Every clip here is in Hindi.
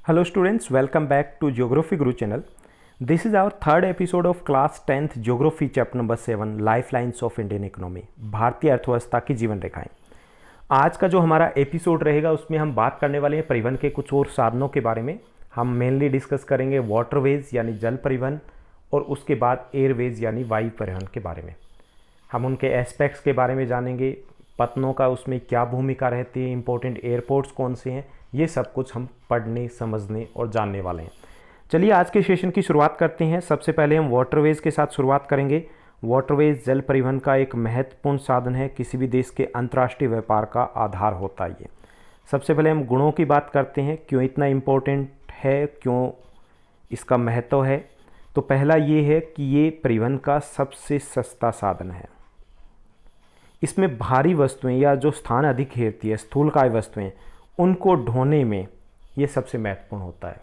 Hello students, welcome back to Geography Guru channel. This is our third episode of class 10th Geography chapter number 7 Lifelines of Indian Economy, भारतीय अर्थव्यवस्था की जीवन रेखाएं। आज का जो हमारा एपिसोड रहेगा उसमें हम बात करने वाले हैं परिवहन के कुछ और साधनों के बारे में। हम मेनली डिस्कस करेंगे वाटरवेज यानी जल परिवहन और उसके बाद एयरवेज यानी वायु परिवहन के बारे में। हम उनके एस्पेक्ट्स के बारे में जानेंगे, पत्तनों का उसमें क्या भूमिका रहती है, इंपॉर्टेंट एयरपोर्ट्स कौन से हैं, ये सब कुछ हम पढ़ने, समझने और जानने वाले हैं। चलिए आज के सेशन की शुरुआत करते हैं। सबसे पहले हम वाटरवेज के साथ शुरुआत करेंगे। वाटरवेज जल परिवहन का एक महत्वपूर्ण साधन है, किसी भी देश के अंतर्राष्ट्रीय व्यापार का आधार होता है ये। सबसे पहले हम गुणों की बात करते हैं, क्यों इतना इम्पोर्टेंट है, क्यों इसका महत्व है। तो पहला ये है कि ये परिवहन का सबसे सस्ता साधन है। इसमें भारी वस्तुएं या जो स्थान अधिक घेरती है, स्थूलकाय वस्तुएं, उनको ढोने में ये सबसे महत्वपूर्ण होता है।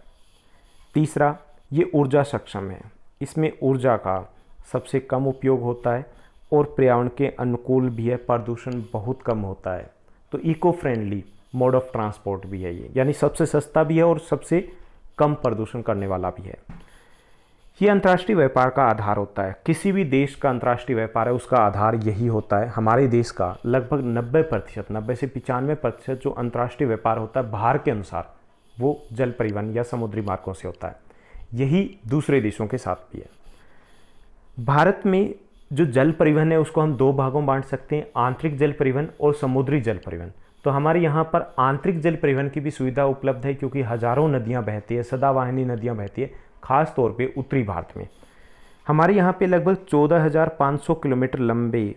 तीसरा, ये ऊर्जा सक्षम है, इसमें ऊर्जा का सबसे कम उपयोग होता है और पर्यावरण के अनुकूल भी है, प्रदूषण बहुत कम होता है। तो eco friendly mode of transport भी है ये, यानी सबसे सस्ता भी है और सबसे कम प्रदूषण करने वाला भी है। ये अंतर्राष्ट्रीय व्यापार का आधार होता है। किसी भी देश का अंतर्राष्ट्रीय व्यापार है उसका आधार यही होता है। हमारे देश का लगभग 90%, 90 से 95% जो अंतर्राष्ट्रीय व्यापार होता है भार के अनुसार, वो जल परिवहन या समुद्री मार्गों से होता है। यही दूसरे देशों के साथ भी है। भारत में जो जल परिवहन है उसको हम दो भागों में बांट सकते हैं, आंतरिक जल परिवहन और समुद्री जल परिवहन। तो हमारे यहाँ पर आंतरिक जल परिवहन की भी सुविधा उपलब्ध है, क्योंकि हजारों नदियाँ बहती है, सदावाहिनी नदियाँ बहती है, खास तौर पे उत्तरी भारत में। हमारे यहाँ पे लगभग 14,500 किलोमीटर लंबे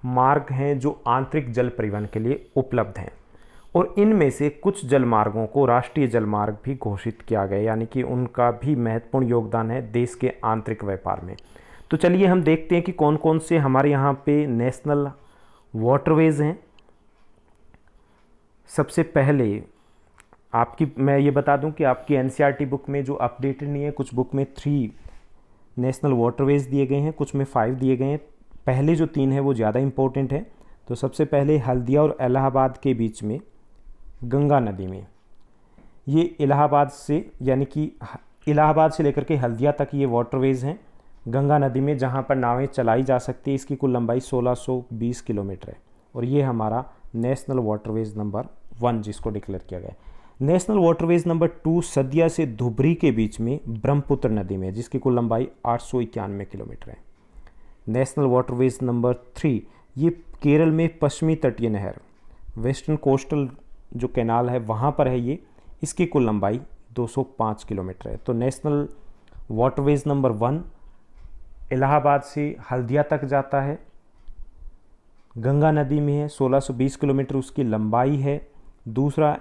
मार्ग हैं जो आंतरिक जल परिवहन के लिए उपलब्ध हैं, और इनमें से कुछ जल मार्गों को राष्ट्रीय जल मार्ग भी घोषित किया गया, यानी कि उनका भी महत्वपूर्ण योगदान है देश के आंतरिक व्यापार में। तो चलिए हम देखते हैं कि कौन कौन से हमारे यहाँ पे नेशनल वाटरवेज हैं। सबसे पहले मैं ये बता दूं कि आपकी एनसीईआरटी बुक में जो अपडेटेड नहीं है, कुछ बुक में 3 नेशनल वाटरवेज दिए गए हैं, कुछ में 5 दिए गए हैं। पहले जो 3 है वो ज़्यादा इंपॉर्टेंट है। तो सबसे पहले हल्दिया और इलाहाबाद के बीच में गंगा नदी में, ये इलाहाबाद से यानी कि इलाहाबाद से लेकर के हल्दिया तक ये वाटरवेज हैं गंगा नदी में, जहाँ पर नावें चलाई जा सकती है। इसकी कुल लंबाई 1620 किलोमीटर है, और ये हमारा नेशनल वाटरवेज नंबर 1 जिसको डिक्लेयर किया गया है। नेशनल वाटरवेज नंबर 2 सदिया से धुबरी के बीच में ब्रह्मपुत्र नदी में, जिसकी कुल लंबाई 891 किलोमीटर है। नेशनल वाटरवेज नंबर 3 ये केरल में पश्चिमी तटीय नहर, वेस्टर्न कोस्टल जो कैनाल है वहाँ पर है ये, इसकी कुल लंबाई 205 किलोमीटर है। तो नेशनल वाटरवेज नंबर 1 इलाहाबाद से हल्दिया तक जाता है, गंगा नदी में है, 1620 किलोमीटर उसकी लंबाई है। दूसरा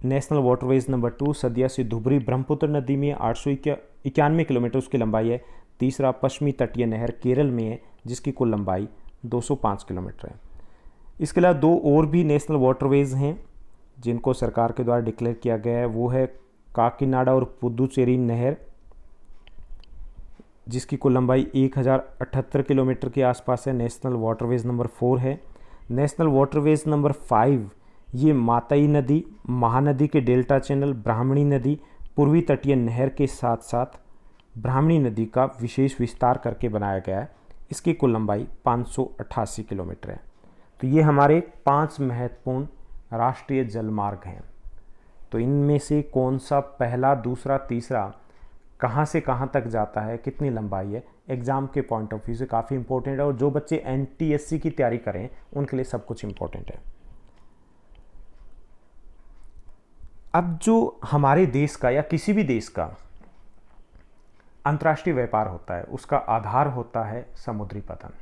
नेशनल वाटरवेज नंबर 2 सदिया से धुबरी ब्रह्मपुत्र नदी में 891 किलोमीटर उसकी लंबाई है। तीसरा पश्चिमी तटीय नहर केरल में है, जिसकी कुल लंबाई 205 किलोमीटर है। इसके अलावा 2 और भी नेशनल वाटरवेज हैं जिनको सरकार के द्वारा डिक्लेयर किया गया है, वो है काकीनाडा और पुदुचेरी नहर, जिसकी कुल लंबाई 1078 किलोमीटर के आसपास है। नेशनल वाटरवेज नंबर 4 है। नेशनल वाटरवेज नंबर 5 ये मातई नदी, महानदी के डेल्टा चैनल, ब्राह्मणी नदी, पूर्वी तटीय नहर के साथ साथ ब्राह्मणी नदी का विशेष विस्तार करके बनाया गया है। इसकी कुल लंबाई 588 किलोमीटर है। तो ये हमारे 5 महत्वपूर्ण राष्ट्रीय जल मार्ग हैं। तो इनमें से कौन सा पहला, दूसरा, तीसरा कहाँ से कहाँ तक जाता है, कितनी लंबाई है, एग्ज़ाम के पॉइंट ऑफ व्यू से काफ़ी इंपॉर्टेंट है, और जो बच्चे एनटीएससी की तैयारी करें उनके लिए सब कुछ इंपॉर्टेंट है। अब जो हमारे देश का या किसी भी देश का अंतर्राष्ट्रीय व्यापार होता है उसका आधार होता है समुद्री पतन।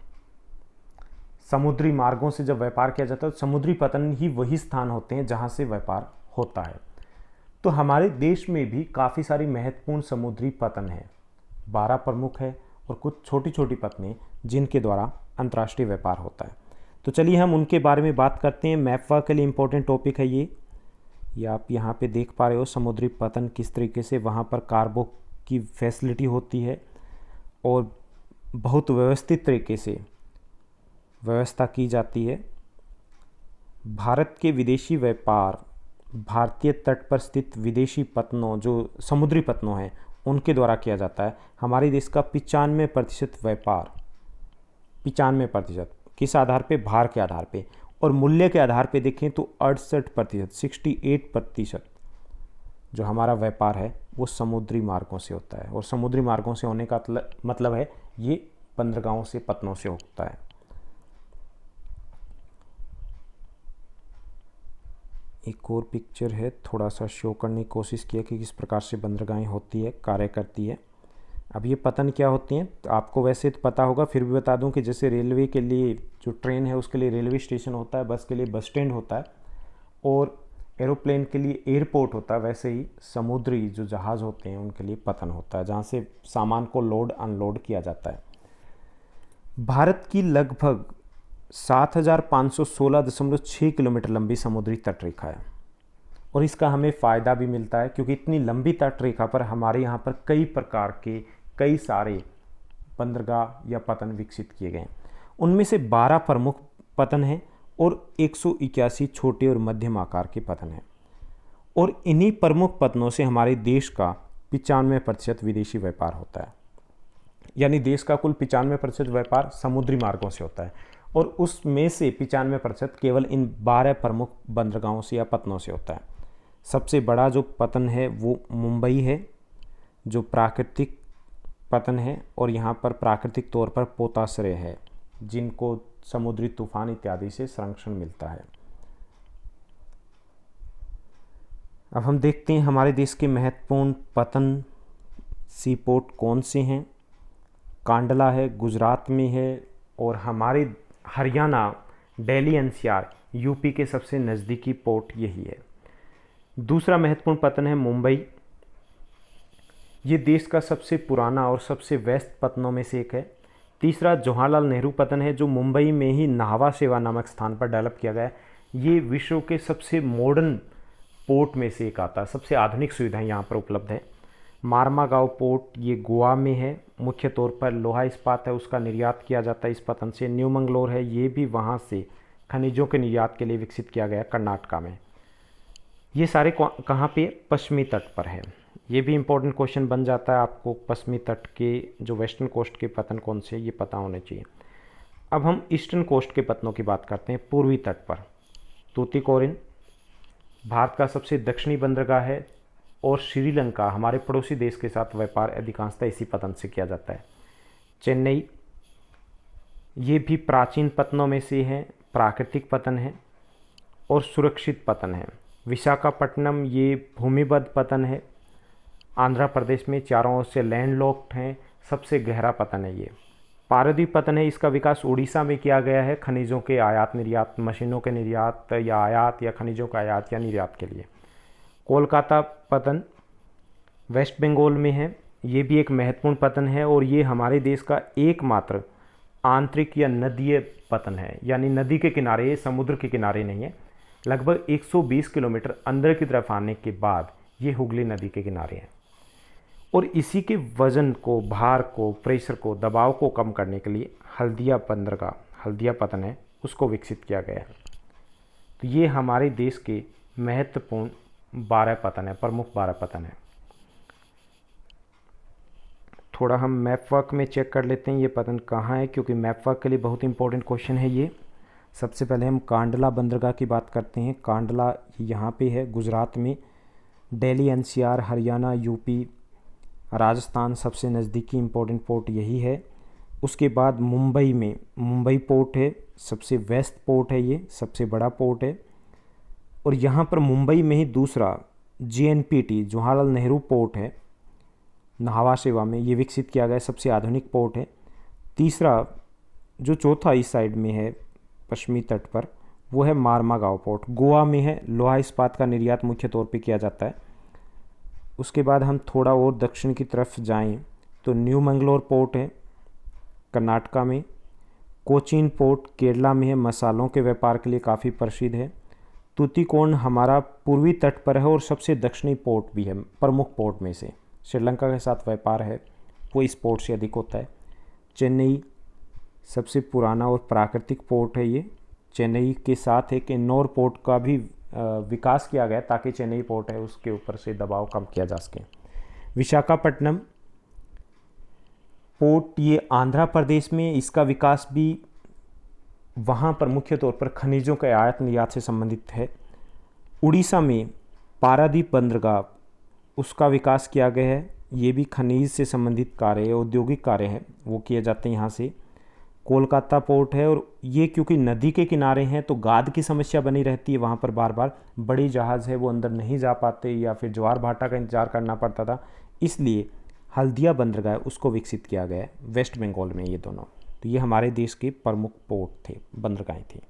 समुद्री मार्गों से जब व्यापार किया जाता है तो समुद्री पतन ही वही स्थान होते हैं जहां से व्यापार होता है। तो हमारे देश में भी काफ़ी सारी महत्वपूर्ण समुद्री पतन हैं, 12 प्रमुख है और कुछ छोटी छोटी पतनें जिनके द्वारा अंतर्राष्ट्रीय व्यापार होता है। तो चलिए हम उनके बारे में बात करते हैं। मैपवा के लिए इम्पोर्टेंट टॉपिक है ये आप यहाँ पे देख पा रहे हो, समुद्री पतन किस तरीके से वहाँ पर कार्गो की फैसिलिटी होती है और बहुत व्यवस्थित तरीके से व्यवस्था की जाती है। भारत के विदेशी व्यापार भारतीय तट पर स्थित विदेशी पत्तनों, जो समुद्री पत्तनों हैं, उनके द्वारा किया जाता है। हमारे देश का 95% व्यापार, 95% किस आधार पे? भार के आधार पे। और मूल्य के आधार पे देखें तो 68%, 68% जो हमारा व्यापार है वो समुद्री मार्गों से होता है। और समुद्री मार्गों से होने का मतलब है ये बंदरगाहों से, पत्तनों से होता है। एक और पिक्चर है, थोड़ा सा शो करने की कोशिश किया कि किस प्रकार से बंदरगाहें होती है, कार्य करती है। अब ये पतन क्या होती हैं तो आपको वैसे तो पता होगा, फिर भी बता दूं कि जैसे रेलवे के लिए जो ट्रेन है उसके लिए रेलवे स्टेशन होता है, बस के लिए बस स्टैंड होता है, और एरोप्लेन के लिए एयरपोर्ट होता है, वैसे ही समुद्री जो जहाज़ होते हैं उनके लिए पतन होता है, जहाँ से सामान को लोड अनलोड किया जाता है। भारत की लगभग 7516.6 किलोमीटर लंबी समुद्री तट रेखा है, और इसका हमें फ़ायदा भी मिलता है क्योंकि इतनी लंबी तट रेखा पर हमारे यहाँ पर कई प्रकार के, कई सारे बंदरगाह या पतन विकसित किए गए हैं। उनमें से 12 प्रमुख पतन हैं और 181 छोटे और मध्यम आकार के पतन हैं। और इन्हीं प्रमुख पतनों से हमारे देश का 95% विदेशी व्यापार होता है। यानी देश का कुल 95% व्यापार समुद्री मार्गों से होता है, और उसमें से 95% केवल इन 12 प्रमुख बंदरगाहों से या पतनों से होता है। सबसे बड़ा जो पतन है वो मुंबई है, जो प्राकृतिक पतन है, और यहाँ पर प्राकृतिक तौर पर पोताश्रय है, जिनको समुद्री तूफान इत्यादि से संरक्षण मिलता है। अब हम देखते हैं हमारे देश के महत्वपूर्ण पतन सी पोर्ट कौन से हैं। कांडला है, गुजरात में है, और हमारे हरियाणा, दिल्ली एनसीआर, यूपी के सबसे नज़दीकी पोर्ट यही है। दूसरा महत्वपूर्ण पतन है मुंबई। ये देश का सबसे पुराना और सबसे व्यस्त पतनों में से एक है। तीसरा जवाहरलाल नेहरू पतन है, जो मुंबई में ही नाहवा सेवा नामक स्थान पर डेवलप किया गया है। ये विश्व के सबसे मॉडर्न पोर्ट में से एक आता है, सबसे आधुनिक सुविधाएं यहाँ पर उपलब्ध है। मार्मागांव पोर्ट ये गोवा में है, मुख्य तौर पर लोहा इस्पात है, उसका निर्यात किया जाता है इस पतन से। न्यू मंगलोर है, ये भी वहाँ से खनिजों के निर्यात के लिए विकसित किया गया, कर्नाटका में। ये सारे कहाँ पे? पश्चिमी तट पर है। ये भी इम्पोर्टेंट क्वेश्चन बन जाता है आपको, पश्चिमी तट के जो वेस्टर्न कोस्ट के पतन कौन से, ये पता होने चाहिए। अब हम ईस्टर्न कोस्ट के पतनों की बात करते हैं। पूर्वी तट पर तूतीकोरिन भारत का सबसे दक्षिणी बंदरगाह है, और श्रीलंका हमारे पड़ोसी देश के साथ व्यापार अधिकांशतः इसी पतन से किया जाता है। चेन्नई ये भी प्राचीन पतनों में से है, प्राकृतिक पतन है और सुरक्षित पतन है। विशाखापट्टनम ये भूमिबद्ध पतन है, आंध्र प्रदेश में चारों ओर से लैंडलॉक्ड हैं, सबसे गहरा पतन है ये। पारदीप पतन है, इसका विकास उड़ीसा में किया गया है, खनिजों के आयात निर्यात, मशीनों के निर्यात या आयात, या खनिजों का आयात या निर्यात के लिए। कोलकाता पतन वेस्ट बंगाल में है, ये भी एक महत्वपूर्ण पतन है, और ये हमारे देश का एकमात्र आंतरिक या नदीय पतन है, यानी नदी के किनारे, समुद्र के किनारे नहीं है। लगभग 120 किलोमीटर अंदर की तरफ आने के बाद ये हुगली नदी के किनारे हैं, और इसी के वजन को, भार को, प्रेशर को, दबाव को कम करने के लिए हल्दिया बंदरगाह, हल्दिया पतन है, उसको विकसित किया गया है। तो ये हमारे देश के महत्वपूर्ण 12 पतन है, प्रमुख 12 पतन है। थोड़ा हम मैप वर्क में चेक कर लेते हैं ये पतन कहाँ है, क्योंकि मैप वर्क के लिए बहुत इंपॉर्टेंट क्वेश्चन है ये। सबसे पहले हम कांडला बंदरगाह की बात करते हैं। कांडला यहाँ पे है, गुजरात में। दिल्ली एनसीआर, हरियाणा, यूपी, राजस्थान सबसे नज़दीकी इम्पोर्टेंट पोर्ट यही है। उसके बाद मुंबई में मुंबई पोर्ट है, सबसे वेस्ट पोर्ट है, ये सबसे बड़ा पोर्ट है। और यहाँ पर मुंबई में ही दूसरा JNPT, जवाहरलाल नेहरू पोर्ट है, नाहवा सेवा में, ये विकसित किया गया, सबसे आधुनिक पोर्ट है। तीसरा जो चौथा इस साइड में है पश्चिमी तट पर, वो है मार्मागांव पोर्ट, गोवा में है, लोहा इस्पात का निर्यात मुख्य तौर पे किया जाता है। उसके बाद हम थोड़ा और दक्षिण की तरफ जाएं तो न्यू मंगलोर पोर्ट है, कर्नाटका में। कोचीन पोर्ट केरला में है, मसालों के व्यापार के लिए काफ़ी प्रसिद्ध है। तूतीकोरिन हमारा पूर्वी तट पर है और सबसे दक्षिणी पोर्ट भी है, प्रमुख पोर्ट में से। श्रीलंका के साथ व्यापार है वो इस पोर्ट से अधिक होता है। चेन्नई सबसे पुराना और प्राकृतिक पोर्ट है ये। चेन्नई के साथ एक एन्नोर पोर्ट का भी विकास किया गया ताकि चेन्नई पोर्ट है उसके ऊपर से दबाव कम किया जा सके। विशाखापट्टनम पोर्ट ये आंध्र प्रदेश में, इसका विकास भी वहाँ पर मुख्य तौर पर खनिजों के आयात निर्यात से संबंधित है। उड़ीसा में पारादीप बंदरगाह, उसका विकास किया गया है, ये भी खनिज से संबंधित कार्य है, औद्योगिक कार्य है, वो किए जाते हैं यहाँ से। कोलकाता पोर्ट है, और ये क्योंकि नदी के किनारे हैं तो गाद की समस्या बनी रहती है वहाँ पर, बार बार बड़ी जहाज़ है वो अंदर नहीं जा पाते या फिर ज्वार भाटा का इंतजार करना पड़ता था, इसलिए हल्दिया बंदरगाह उसको विकसित किया गया है वेस्ट बंगाल में। ये दोनों, तो ये हमारे देश के प्रमुख पोर्ट थे, बंदरगाहें थी।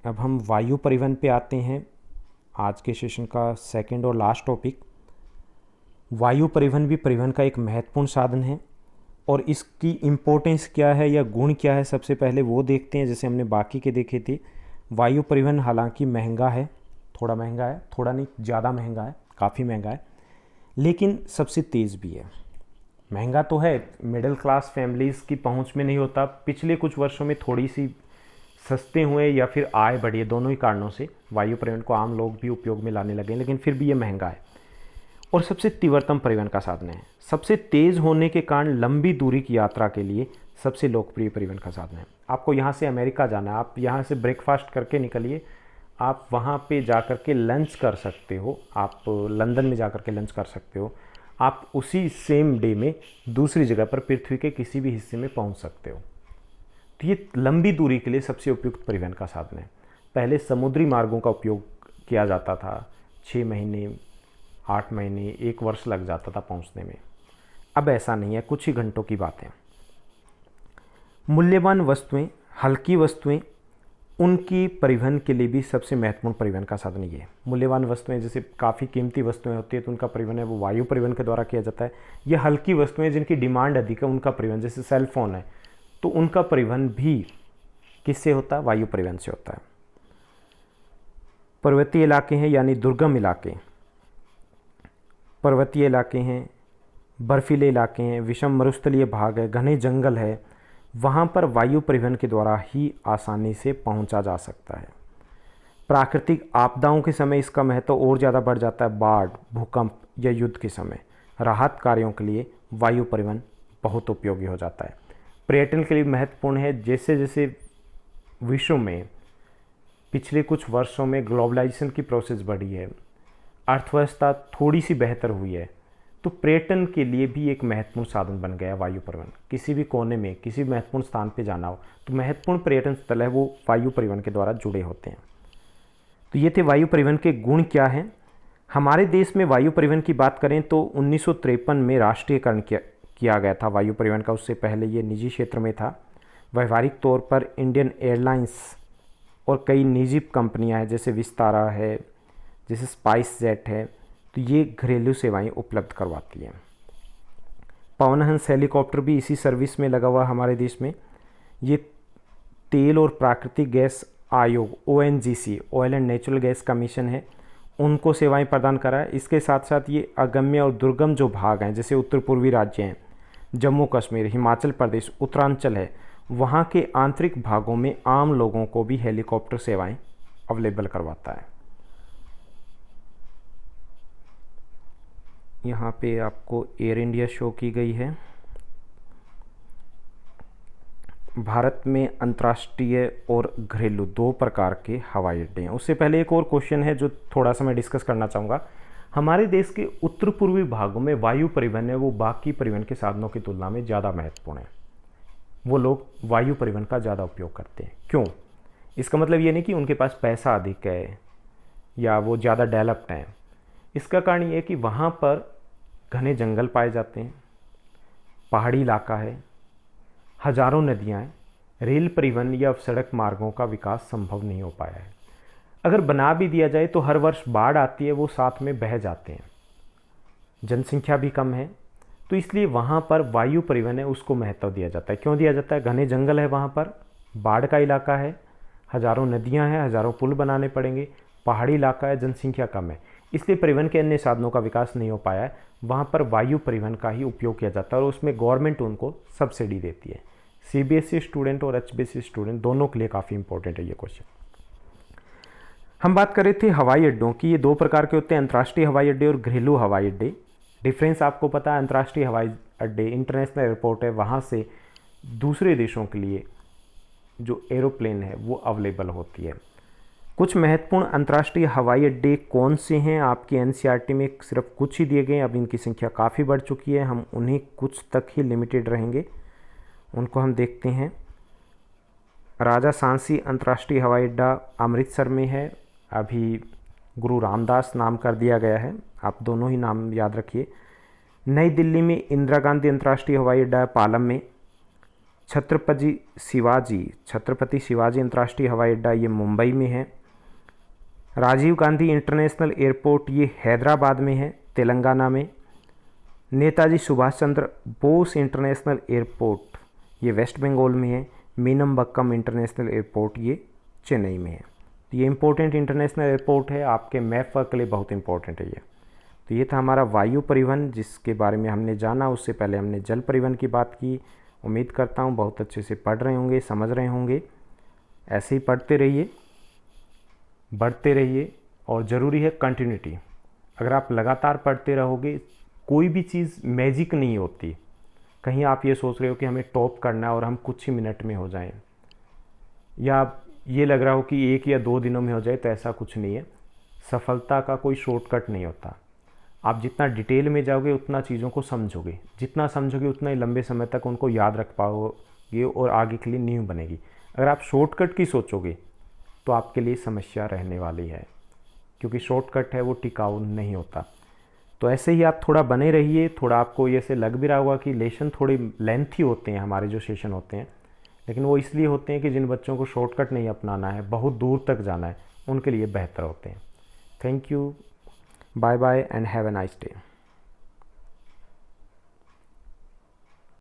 अब हम वायु परिवहन पे आते हैं, आज के सेशन का सेकंड और लास्ट टॉपिक। वायु परिवहन भी परिवहन का एक महत्वपूर्ण साधन है, और इसकी इम्पोर्टेंस क्या है या गुण क्या है, सबसे पहले वो देखते हैं। जैसे हमने बाकी के देखे थे, वायु परिवहन हालांकि महंगा है, थोड़ा महंगा है, थोड़ा नहीं ज़्यादा महंगा है, काफ़ी महंगा है, लेकिन सबसे तेज़ भी है। महंगा तो है, मिडिल क्लास फैमिलीज़ की पहुंच में नहीं होता, पिछले कुछ वर्षों में थोड़ी सी सस्ते हुए या फिर आय बढ़ी है, दोनों ही कारणों से वायु परिवहन को आम लोग भी उपयोग में लाने लगे, लेकिन फिर भी ये महंगा है। और सबसे तीव्रतम परिवहन का साधन है, सबसे तेज़ होने के कारण लंबी दूरी की यात्रा के लिए सबसे लोकप्रिय परिवहन का साधन है। आपको यहाँ से अमेरिका जाना है, आप यहाँ से ब्रेकफास्ट करके निकलिए, आप वहाँ पे जा कर के लंच कर सकते हो, आप लंदन में जा कर के लंच कर सकते हो, आप उसी सेम डे में दूसरी जगह पर पृथ्वी के किसी भी हिस्से में पहुँच सकते हो। तो ये लंबी दूरी के लिए सबसे उपयुक्त परिवहन का साधन है। पहले समुद्री मार्गों का उपयोग किया जाता था, 6 महीने 8 महीने 1 वर्ष लग जाता था पहुंचने में, अब ऐसा नहीं है, कुछ ही घंटों की बात है। मूल्यवान वस्तुएं, हल्की वस्तुएं, उनकी परिवहन के लिए भी सबसे महत्वपूर्ण परिवहन का साधन ये है। मूल्यवान वस्तुएं जैसे काफ़ी कीमती वस्तुएं होती है तो उनका परिवहन है वो वायु परिवहन के द्वारा किया जाता है। ये हल्की वस्तुएं जिनकी डिमांड अधिक है उनका परिवहन, जैसे सेल फोन है, तो उनका परिवहन भी किससे होता है? वायु परिवहन से होता है। पर्वतीय इलाके हैं यानी दुर्गम इलाके, पर्वतीय इलाके हैं, बर्फीले इलाके हैं, विषम मरुस्थलीय भाग है, घने जंगल है, वहाँ पर वायु परिवहन के द्वारा ही आसानी से पहुँचा जा सकता है। प्राकृतिक आपदाओं के समय इसका महत्व और ज़्यादा बढ़ जाता है। बाढ़, भूकंप या युद्ध के समय राहत कार्यों के लिए वायु परिवहन बहुत उपयोगी हो जाता है। पर्यटन के लिए महत्वपूर्ण है। जैसे जैसे विश्व में पिछले कुछ वर्षों में ग्लोबलाइजेशन की प्रोसेस बढ़ी है, अर्थव्यवस्था थोड़ी सी बेहतर हुई है, तो पर्यटन के लिए भी एक महत्वपूर्ण साधन बन गया वायु परिवहन। किसी भी कोने में किसी महत्वपूर्ण स्थान पे जाना हो तो महत्वपूर्ण पर्यटन स्थल है वो वायु परिवहन के द्वारा जुड़े होते हैं। तो ये थे वायु परिवहन के गुण क्या हैं। हमारे देश में वायु परिवहन की बात करें तो 1953 में राष्ट्रीयकरण किया गया था वायु परिवहन का। उससे पहले ये निजी क्षेत्र में था। व्यावहारिक तौर पर इंडियन एयरलाइंस और कई निजी कंपनियां हैं जैसे विस्तारा है, जैसे स्पाइस जेट है, तो ये घरेलू सेवाएं उपलब्ध करवाती हैं। पवनहंस हेलीकॉप्टर भी इसी सर्विस में लगा हुआ हमारे देश में। ये तेल और प्राकृतिक गैस आयोग ONGC, oil and natural gas commission है, उनको सेवाएं प्रदान करा है। इसके साथ साथ ये अगम्य और दुर्गम जो भाग हैं जैसे उत्तर पूर्वी राज्य हैं, जम्मू कश्मीर, हिमाचल प्रदेश, उत्तरांचल है, वहाँ के आंतरिक भागों में आम लोगों को भी हेलीकॉप्टर सेवाएं अवेलेबल करवाता है। यहाँ पे आपको एयर इंडिया शो की गई है। भारत में अंतर्राष्ट्रीय और घरेलू 2 प्रकार के हवाई अड्डे हैं। उससे पहले एक और क्वेश्चन है जो थोड़ा सा मैं डिस्कस करना चाहूँगा। हमारे देश के उत्तर पूर्वी भागों में वायु परिवहन है वो बाकी परिवहन के साधनों की तुलना में ज़्यादा महत्वपूर्ण है। वो लोग वायु परिवहन का ज़्यादा उपयोग करते हैं। क्यों? इसका मतलब ये नहीं कि उनके पास पैसा अधिक है या वो ज़्यादा डेवलप्ड हैं। इसका कारण ये है कि वहाँ पर घने जंगल पाए जाते हैं, पहाड़ी इलाका है, हजारों नदियाँ हैं, रेल परिवहन या सड़क मार्गों का विकास संभव नहीं हो पाया है। अगर बना भी दिया जाए तो हर वर्ष बाढ़ आती है, वो साथ में बह जाते हैं। जनसंख्या भी कम है, तो इसलिए वहाँ पर वायु परिवहन है उसको महत्व दिया जाता है। क्यों दिया जाता है? घने जंगल है, वहाँ पर बाढ़ का इलाका है, हजारों नदियाँ हैं, हजारों पुल बनाने पड़ेंगे, पहाड़ी इलाका है, जनसंख्या कम है, इसलिए परिवहन के अन्य साधनों का विकास नहीं हो पाया है। वहाँ पर वायु परिवहन का ही उपयोग किया जाता है और उसमें गवर्नमेंट उनको सब्सिडी देती है। CBSE स्टूडेंट और HBSE स्टूडेंट दोनों के लिए काफ़ी इंपॉर्टेंट है ये क्वेश्चन। हम बात कर रहे थे हवाई अड्डों की। ये दो प्रकार के होते हैं, अंतर्राष्ट्रीय हवाई अड्डे और घरेलू हवाई अड्डे। डिफरेंस आपको पता है, अंतर्राष्ट्रीय हवाई अड्डे इंटरनेशनल एयरपोर्ट है, वहाँ से दूसरे देशों के लिए जो एरोप्लेन है वो अवेलेबल होती है। कुछ महत्वपूर्ण अंतर्राष्ट्रीय हवाई अड्डे कौन से हैं आपके NCERT में सिर्फ कुछ ही दिए गए हैं, अब इनकी संख्या काफ़ी बढ़ चुकी है, हम उन्हें कुछ तक ही लिमिटेड रहेंगे, उनको हम देखते हैं। राजा सांसी अंतर्राष्ट्रीय हवाई अड्डा अमृतसर में है, अभी गुरु रामदास नाम कर दिया गया है, आप दोनों ही नाम याद रखिए। नई दिल्ली में इंदिरा गांधी अंतर्राष्ट्रीय हवाई अड्डा है पालम में। छत्रपति शिवाजी अंतर्राष्ट्रीय हवाई अड्डा ये मुंबई में है। राजीव गांधी इंटरनेशनल एयरपोर्ट ये हैदराबाद में है तेलंगाना में। नेताजी सुभाष चंद्र बोस इंटरनेशनल एयरपोर्ट ये वेस्ट बंगाल में है। मीनमबक्कम इंटरनेशनल एयरपोर्ट ये चेन्नई में है। तो ये इंपॉर्टेंट इंटरनेशनल एयरपोर्ट है, आपके मैप वर्क के लिए बहुत इंपॉर्टेंट है ये। तो ये था हमारा वायु परिवहन जिसके बारे में हमने जाना। उससे पहले हमने जल परिवहन की बात की। उम्मीद करता हूँ बहुत अच्छे से पढ़ रहे होंगे, समझ रहे होंगे। ऐसे ही पढ़ते रहिए, बढ़ते रहिए, और ज़रूरी है कंटिन्यूटी। अगर आप लगातार पढ़ते रहोगे, कोई भी चीज़ मैजिक नहीं होती। कहीं आप ये सोच रहे हो कि हमें टॉप करना है और हम कुछ ही मिनट में हो जाएं, या ये लग रहा हो कि 1 या 2 दिनों में हो जाए, तो ऐसा कुछ नहीं है। सफलता का कोई शॉर्टकट नहीं होता। आप जितना डिटेल में जाओगे उतना चीज़ों को समझोगे, जितना समझोगे उतना ही लंबे समय तक उनको याद रख पाओगे और आगे के लिए नींव बनेगी। अगर आप शॉर्टकट की सोचोगे तो आपके लिए समस्या रहने वाली है, क्योंकि शॉर्टकट है वो टिकाऊ नहीं होता। तो ऐसे ही आप थोड़ा बने रहिए। थोड़ा आपको ये से लग भी रहा होगा कि लेसन थोड़े लेंथी होते हैं हमारे जो सेशन होते हैं, लेकिन वो इसलिए होते हैं कि जिन बच्चों को शॉर्टकट नहीं अपनाना है, बहुत दूर तक जाना है, उनके लिए बेहतर होते हैं। Thank you, bye bye and have a nice day.